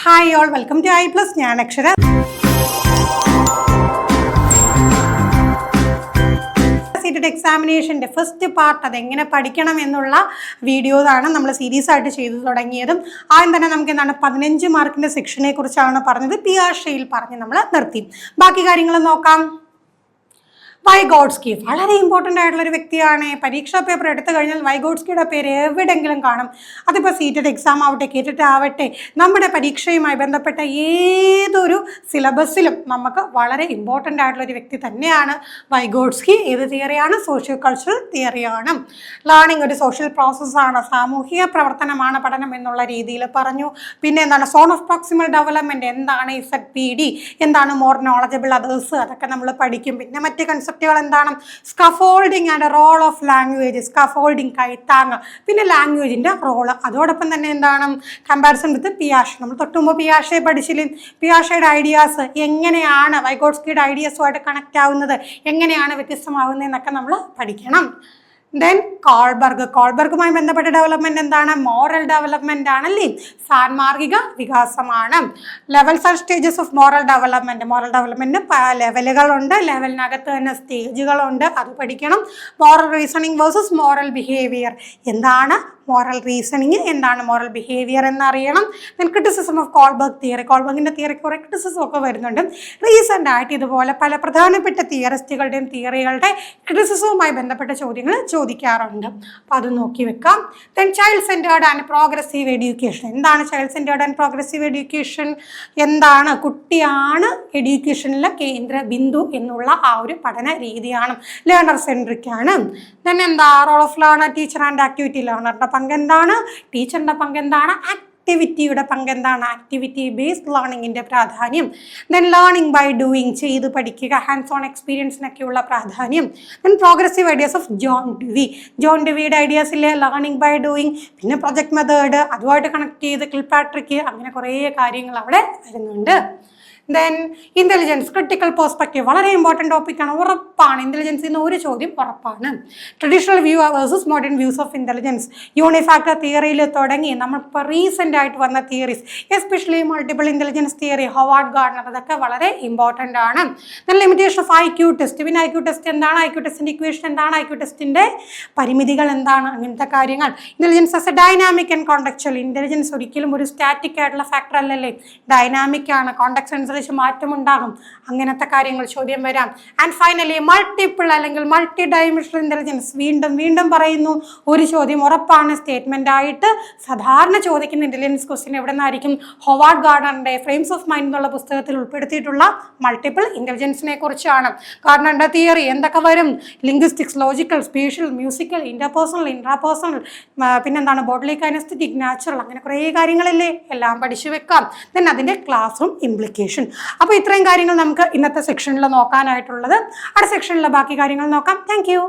Hi all, welcome to I+. ഞാൻ അക്ഷര. എക്സാമിനേഷൻ്റെ first part അതെങ്ങനെ പഠിക്കണം എന്നുള്ള വീഡിയോസാണ് നമ്മൾ സീരീസ് ആയിട്ട് ചെയ്തു തുടങ്ങിയതും. ആദ്യം തന്നെ നമുക്ക് എന്താണ് 15 മാർക്കിൻ്റെ സെക്ഷനെ കുറിച്ചാണ് പറഞ്ഞത്. പിയാഷയിൽ പറഞ്ഞ് നമ്മൾ നിർത്തി. ബാക്കി കാര്യങ്ങൾ നോക്കാം. വൈഗോട്സ്കി വളരെ ഇമ്പോർട്ടൻ്റ് ആയിട്ടുള്ളൊരു വ്യക്തിയാണ്. പരീക്ഷാ പേപ്പർ എടുത്തു കഴിഞ്ഞാൽ വൈഗോട്സ്കിയുടെ പേര് എവിടെയെങ്കിലും കാണും. അതിപ്പോൾ സീറ്റഡ് എക്സാം ആവട്ടെ, കേട്ടിട്ട് ആവട്ടെ, നമ്മുടെ പരീക്ഷയുമായി ബന്ധപ്പെട്ട ഏതൊരു സിലബസിലും നമുക്ക് വളരെ ഇമ്പോർട്ടൻ്റ് ആയിട്ടുള്ളൊരു വ്യക്തി തന്നെയാണ് വൈഗോട്സ്കി. ഏത് തിയറിയാണ്? സോഷ്യോ കൾച്ചറൽ തിയറിയാണ്. ലേണിംഗ് ഒരു സോഷ്യൽ പ്രോസസ്സാണ്, സാമൂഹിക പ്രവർത്തനമാണ് പഠനം എന്നുള്ള രീതിയിൽ പറഞ്ഞു. പിന്നെ എന്താണ് സോൺ ഓഫ് പ്രോക്സിമൽ ഡെവലപ്മെൻറ്റ്, എന്താണ് ZPD, എന്താണ് മോർ നോളജബിൾ അതേഴ്സ്, അതൊക്കെ നമ്മൾ പഠിക്കും. പിന്നെ മറ്റ് കൺസെപ്റ്റുകൾ എന്താണ്? Scaffolding and role of language, scaffolding കൈത്താങ്, പിന്നെ ലാംഗ്വേജിൻ്റെ റോള്. അതോടൊപ്പം തന്നെ എന്താണ് കമ്പാരിസൺ വിത്ത് പിയാഷെ. നമ്മൾ തൊട്ടുമുമ്പ് പിയാഷെ പഠിച്ചില്ലേ? പിയാഷയുടെ ഐഡിയാസ് എങ്ങനെയാണ് വൈഗോട്സ്കിയുടെ ഐഡിയാസുമായിട്ട് കണക്റ്റ് ആവുന്നത്, എങ്ങനെയാണ് വ്യത്യസ്തമാവുന്നതെന്നൊക്കെ നമ്മൾ പഠിക്കണം. ദെൻ കോൾബർഗുമായി ബന്ധപ്പെട്ട ഡെവലപ്മെൻറ്റ് എന്താണ്? മോറൽ ഡെവലപ്മെൻ്റ് ആണല്ലേ, സാൻമാർഗിക വികാസമാണ്. Levels and stages of moral development ലെവലുകളുണ്ട്, ലെവലിനകത്ത് തന്നെ സ്റ്റേജുകളുണ്ട്, അത് പഠിക്കണം. Moral reasoning versus moral behaviour, എന്താണ് മോറൽ റീസണിങ്, എന്താണ് മോറൽ ബിഹേവിയർ എന്നറിയണം. Then criticism of Kohlberg theory, കോൾബർഗിൻ്റെ തിയറിക്ക് കുറേ ക്രിറ്റിസിസം ഒക്കെ വരുന്നുണ്ട്. റീസെൻ്റ് ആയിട്ട് ഇതുപോലെ പല പ്രധാനപ്പെട്ട തിയറിസ്റ്റുകളുടെയും തിയറികളുടെ ക്രിറ്റിസിസവുമായി ബന്ധപ്പെട്ട ചോദ്യങ്ങൾ ചോദിക്കാറുണ്ട്. അപ്പോൾ അത് നോക്കി വെക്കാം. Then child centred and progressive education, എന്താണ് child centred and progressive education? എന്താണ്? കുട്ടിയാണ് എഡ്യൂക്കേഷനിലെ കേന്ദ്ര ബിന്ദു എന്നുള്ള ആ ഒരു പഠന രീതിയാണ്. ലേണർ സെൻട്രിക് ആണ്. ദെൻ എന്താ role of learner, teacher and activity. ലേണറുടെ പങ്ക് എന്താണ്? ടീച്ചറിൻ്റെ പങ്ക് എന്താണ്? ആക്ടിവിറ്റിയുടെ പങ്ക് എന്താണ്? ആക്ടിവിറ്റി ബേസ്ഡ് ലേണിങ്ങിൻ്റെ പ്രാധാന്യം. ദെൻ ലേണിംഗ് ബൈ ഡൂയിങ്, ചെയ്ത് പഠിക്കുക, ഹാൻഡ്സ് ഓൺ എക്സ്പീരിയൻസിനൊക്കെയുള്ള പ്രാധാന്യം. Then progressive ideas of John ഡെവിയുടെ ഐഡിയാസിലെ ലേണിംഗ് ബൈ ഡൂയിങ്, പിന്നെ പ്രൊജക്ട് മെത്തേഡ്, അതുമായിട്ട് കണക്ട് ചെയ്ത് കിൽപാട്രിക്, അങ്ങനെ കുറേ കാര്യങ്ങൾ അവിടെ വരുന്നുണ്ട്. ദെൻ ഇൻ്റലിജൻസ്, ക്രിട്ടിക്കൽ പെർസ്പെക്റ്റീവ്, വളരെ ഇമ്പോർട്ടൻ്റ് ടോപ്പിക്കാണ്, ഉറപ്പാണ്. ഇൻ്റലിജൻസിൽ നിന്ന് ഒരു ചോദ്യം ഉറപ്പാണ്. Traditional view versus modern views of intelligence, unifactor തിയറിയിൽ തുടങ്ങി നമ്മളിപ്പോൾ റീസെൻ്റ് ആയിട്ട് വന്ന theories, especially multiple intelligence theory, Howard Gardner, അതൊക്കെ വളരെ ഇമ്പോർട്ടൻ്റ് ആണ്. Then limitation of IQ test, പിന്നെ IQ ടെസ്റ്റ് എന്താണ്? IQ ടെസ്റ്റിൻ്റെ ഇക്വേഷൻ എന്താണ്? IQ ടെസ്റ്റിൻ്റെ പരിമിതികൾ എന്താണ്? അങ്ങനത്തെ കാര്യങ്ങൾ. Intelligence as a dynamic and contextual, intelligence ഒരിക്കലും ഒരു സ്റ്റാറ്റിക് ആയിട്ടുള്ള ഫാക്ടർ അല്ലല്ലേ, ഡൈനാമിക് ആണ്, കോണ്ടക്സ്റ്റ് അനുസരിച്ച് മാറ്റമുണ്ടാകും, അങ്ങനത്തെ കാര്യങ്ങൾ ചോദ്യം വരാം. ആൻഡ് ഫൈനലി മൾട്ടിപ്പിൾ അല്ലെങ്കിൽ മൾട്ടി ഡൈമെൻഷണൽ ഇൻ്റലിജൻസ്, വീണ്ടും പറയുന്നു, ഒരു ചോദ്യം ഉറപ്പാണ് സ്റ്റേറ്റ്മെൻ്റ് ആയിട്ട് സാധാരണ ചോദിക്കുന്ന ഇൻ്റലിജൻസ് ക്വസ്റ്റ്യൻ എവിടെ നിന്നായിരിക്കും? ഹൊവാർഡ് ഗാർഡനറിൻ്റെ ഫ്രെയിംസ് ഓഫ് മൈൻഡ് എന്നുള്ള പുസ്തകത്തിൽ ഉൾപ്പെടുത്തിയിട്ടുള്ള മൾട്ടിപ്പിൾ ഇൻ്റലിജൻസിനെ കുറിച്ചാണ്. ഗാർഡനറിൻ്റെ തിയറി എന്തൊക്കെ വരും? Linguistics, logical, spatial, musical, interpersonal, intrapersonal, പിന്നെന്താണ് ബോഡി കൈനസ്തെറ്റിക്, നാച്ചുറൽ, അങ്ങനെ കുറേ കാര്യങ്ങളില്ലേ, എല്ലാം പഠിച്ചു വെക്കാം. ദെൻ അതിൻ്റെ ക്ലാസ്സും ഇംപ്ലിക്കേഷൻ. അപ്പോൾ ഇത്രയും കാര്യങ്ങൾ നമുക്ക് ഇന്നത്തെ സെക്ഷനിൽ നോക്കാനായിട്ടുള്ളത്. അടുത്ത സെക്ഷനിലെ ബാക്കി കാര്യങ്ങൾ നോക്കാം. Thank you.